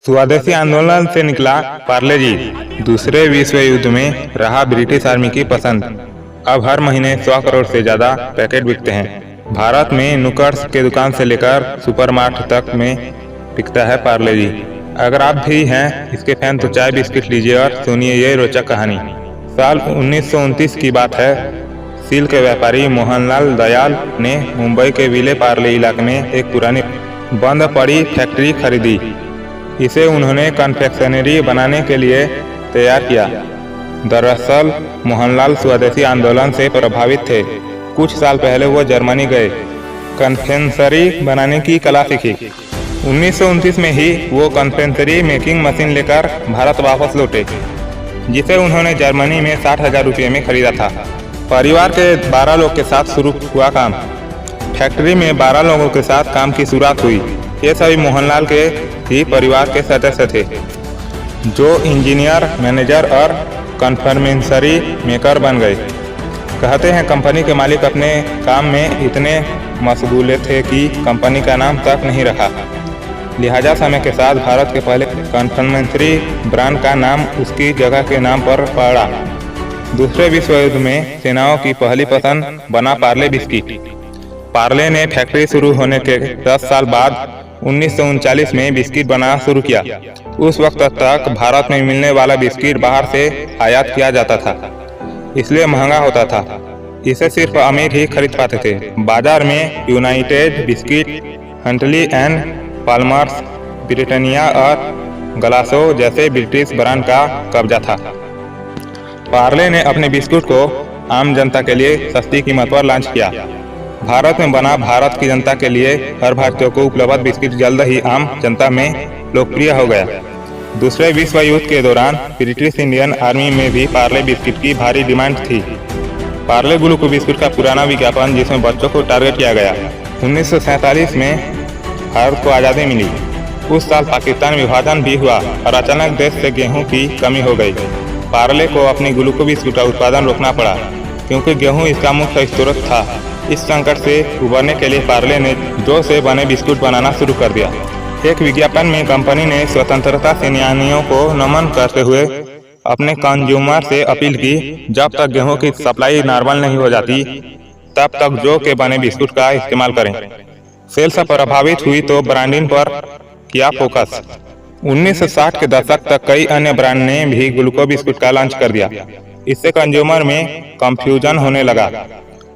स्वदेशी आंदोलन से निकला पार्ले जी। दूसरे विश्व युद्ध में रहा ब्रिटिश आर्मी की पसंद। अब हर महीने 100 करोड़ से ज्यादा पैकेट बिकते हैं। भारत में नुक्कड़ के दुकान से लेकर सुपरमार्ट तक में बिकता है पार्ले जी। अगर आप भी हैं इसके फैन तो चाय बिस्किट लीजिए और सुनिए ये रोचक कहानी। साल 1929 की बात है। सिल्क के व्यापारी मोहनलाल दयाल ने मुंबई के विले पार्ले इलाके में एक पुरानी बंद पड़ी फैक्ट्री खरीदी। इसे उन्होंने कन्फेक्शनरी बनाने के लिए तैयार किया। दरअसल मोहनलाल स्वदेशी आंदोलन से प्रभावित थे। कुछ साल पहले वो जर्मनी गए, कन्फेक्शनरी बनाने की कला सीखी। 1929 में ही वो कन्फेक्शनरी मेकिंग मशीन लेकर भारत वापस लौटे, जिसे उन्होंने जर्मनी में 60,000 रुपये में खरीदा था। परिवार के 12 लोग के साथ शुरू हुआ काम। फैक्ट्री में 12 लोगों के साथ काम की शुरुआत हुई। ये सभी मोहनलाल के ही परिवार के सदस्य थे, जो इंजीनियर, मैनेजर और कन्फेक्शनरी मेकर बन गए। कहते हैं कंपनी के मालिक अपने काम में इतने मशगूल थे कि कंपनी का नाम तक नहीं रखा। लिहाजा समय के साथ भारत के पहले कन्फेक्शनरी ब्रांड का नाम उसकी जगह के नाम पर पड़ा। दूसरे विश्व युद्ध में सेनाओं की पहली पसंद बना पार्ले बिस्किट। पार्ले ने फैक्ट्री शुरू होने के 10 साल बाद 1939 में बिस्किट बनाना शुरू किया। उस वक्त तक भारत में मिलने वाला बिस्किट बाहर से आयात किया जाता था, इसलिए महंगा होता था। इसे सिर्फ अमीर ही खरीद पाते थे। बाजार में united biscuit, Huntley and Palmers, Britannia और ग्लासो जैसे ब्रिटिश ब्रांड का कब्जा था। पार्ले ने अपने बिस्कुट को आम जनता के लिए सस्ती कीमत पर लॉन्च किया। भारत में बना भारत की जनता के लिए हर भारतीय को उपलब्ध बिस्किट जल्द ही आम जनता में लोकप्रिय हो गया। दूसरे विश्व युद्ध के दौरान ब्रिटिश इंडियन आर्मी में भी पार्ले बिस्किट की भारी डिमांड थी। पार्ले ग्लूको बिस्कुट का पुराना विज्ञापन जिसमें बच्चों को टारगेट किया गया। 1947 में भारत को आज़ादी मिली। उस साल पाकिस्तान विभाजन भी हुआ और अचानक देश से गेहूं की कमी हो गई। पार्ले को अपनी ग्लूको बिस्कुट का उत्पादन रोकना पड़ा, क्योंकि गेहूं इसका मुख्य स्रोत था। इस संकट से उबरने के लिए पार्ले ने जौ से बने बिस्कुट बनाना शुरू कर दिया। एक विज्ञापन में कंपनी ने स्वतंत्रता सेनानियों को नमन करते हुए अपने कंज्यूमर से अपील की, जब तक गेहूं की सप्लाई नॉर्मल नहीं हो जाती तब तक जौ के बने बिस्कुट का इस्तेमाल करें। सेल्स प्रभावित हुई तो ब्रांडिंग पर किया फोकस। 1960 के दशक तक कई अन्य ब्रांड ने भी ग्लूको बिस्कुट का लॉन्च कर दिया। इससे कंज्यूमर में कंफ्यूजन होने लगा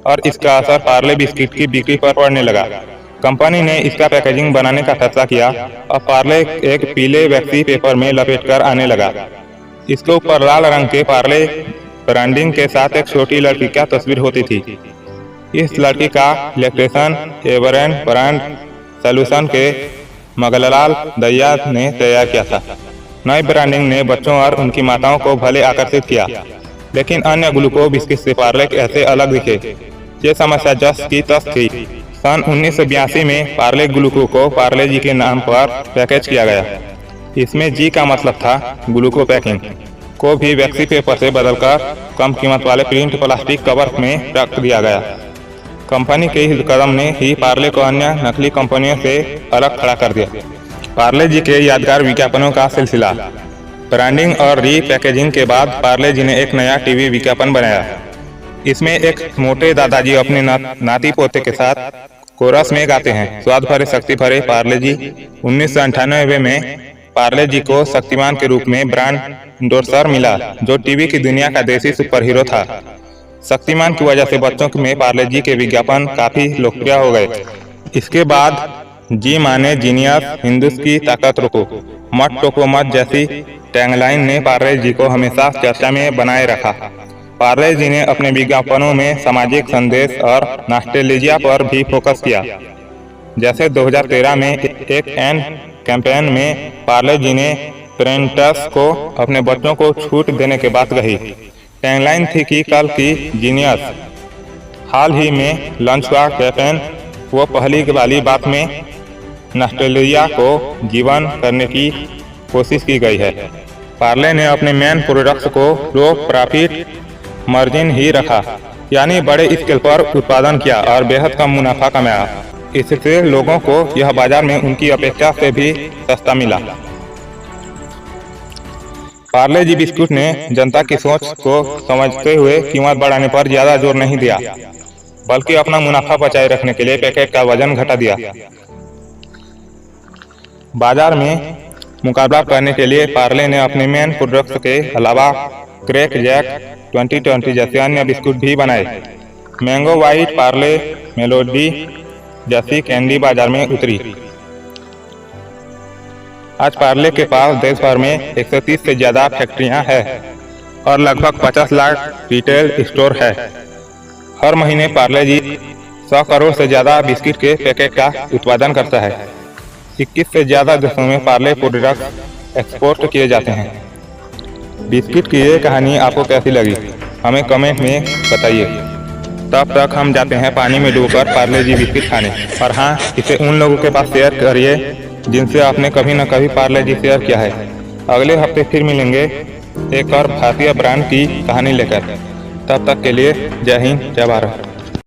और इसका असर पार्ले बिस्किट की बिक्री पर पड़ने लगा। कंपनी ने इसका पैकेजिंग बनाने का फैसला किया और पार्ले एक पीले वैक्सी पेपर में लपेटकर आने लगा। इसके ऊपर लाल रंग के पार्ले ब्रांडिंग के साथ एक छोटी लड़की का तस्वीर होती थी। इस लड़की का इलेक्ट्रिशियन एवरेन ब्रांड सॉल्यूशन के मगललाल दयाल ने तैयार किया था। नई ब्रांडिंग ने बच्चों और उनकी माताओं को भले आकर्षित किया, लेकिन अन्य ग्लूको बिस्किट से पार्ले कैसे अलग दिखे, ये समस्या जस की तस थी। सन 1982 में पार्ले ग्लूको को पार्ले जी के नाम पर पैकेज किया गया। इसमें जी का मतलब था ग्लूको पैकिंग को भी वैक्सी पेपर से बदलकर कम कीमत वाले प्रिंट प्लास्टिक कवर में रख दिया गया। कंपनी के इस कदम ने ही पार्ले को अन्य नकली कंपनियों से अलग खड़ा कर दिया। पार्ले जी के यादगार विज्ञापनों का सिलसिला। ब्रांडिंग और रीपैकेजिंग के बाद पार्ले जी ने एक नया टीवी विज्ञापन बनाया। इसमें एक मोटे दादाजी अपने नाती पोते के साथ कोरस में गाते हैं, स्वाद भरे शक्ति भरे पार्ले जी। 1998 में पार्ले जी को शक्तिमान के रूप में ब्रांड एंडोर्सर मिला, जो टीवी की दुनिया का देसी सुपर हीरो था। शक्तिमान की वजह से बच्चों में पार्ले जी के विज्ञापन काफी लोकप्रिय हो गए। इसके बाद जी माने जीनियस, हिंदुस की ताकत रोको, मत टोको मत जैसी टैगलाइन ने पार्ले जी को हमेशा चर्चा में बनाए रखा। पार्ले जी ने अपने विज्ञापनों में सामाजिक संदेश और नॉस्टैल्जिया पर भी फोकस किया। जैसे 2013 में एक एड कैंपेन में पार्ले जी ने पेरेंट्स को अपने बच्चों को छूट देने की बात कही। टैगलाइन थी कि कल की जीनियस। हाल ही में लॉन्च हुआ कैंपेन वो पहली वाली बात में नॉस्टैल्जिया को जीवन करने की कोशिश की गई है। पार्ले ने अपने मेन प्रोडक्ट्स को लो प्रॉफिट मार्जिन ही रखा, यानी बड़े स्केल पर उत्पादन किया और बेहद कम मुनाफा कमाया। इससे लोगों को यह बाजार में उनकी अपेक्षा से भी सस्ता मिला। पार्ले जी बिस्कुट ने जनता की सोच को समझते हुए कीमत बढ़ाने पर ज्यादा जोर नहीं दिया, बल्कि अपना मुनाफा बचाए रखने के लिए पैकेट का वजन घटा दिया। बाजार में मुकाबला करने के लिए पार्ले ने अपने मेन प्रोडक्ट्स के अलावा क्रैक जैक 2020 जैसे अन्य बिस्कुट भी बनाए। मैंगो वाइट पार्ले मेलोडी जैसी कैंडी बाजार में उतरी। आज पार्ले के पास देश भर में 130 से ज्यादा फैक्ट्रियां हैं और लगभग 50 लाख रिटेल स्टोर है। हर महीने पार्ले जी 100 करोड़ से ज्यादा बिस्किट के पैकेट का उत्पादन करता है। 21 से ज्यादा देशों में पार्ले प्रोडक्ट एक्सपोर्ट किए जाते हैं। बिस्किट की ये कहानी आपको कैसी लगी हमें कमेंट में बताइए। तब तक हम जाते हैं पानी में डूबकर पार्ले जी बिस्किट खाने। और हाँ, इसे उन लोगों के पास शेयर करिए जिनसे आपने कभी न कभी पार्ले जी शेयर किया है। अगले हफ्ते फिर मिलेंगे एक और भारतीय ब्रांड की कहानी लेकर। तब तक के लिए जय हिंद, जय भारत।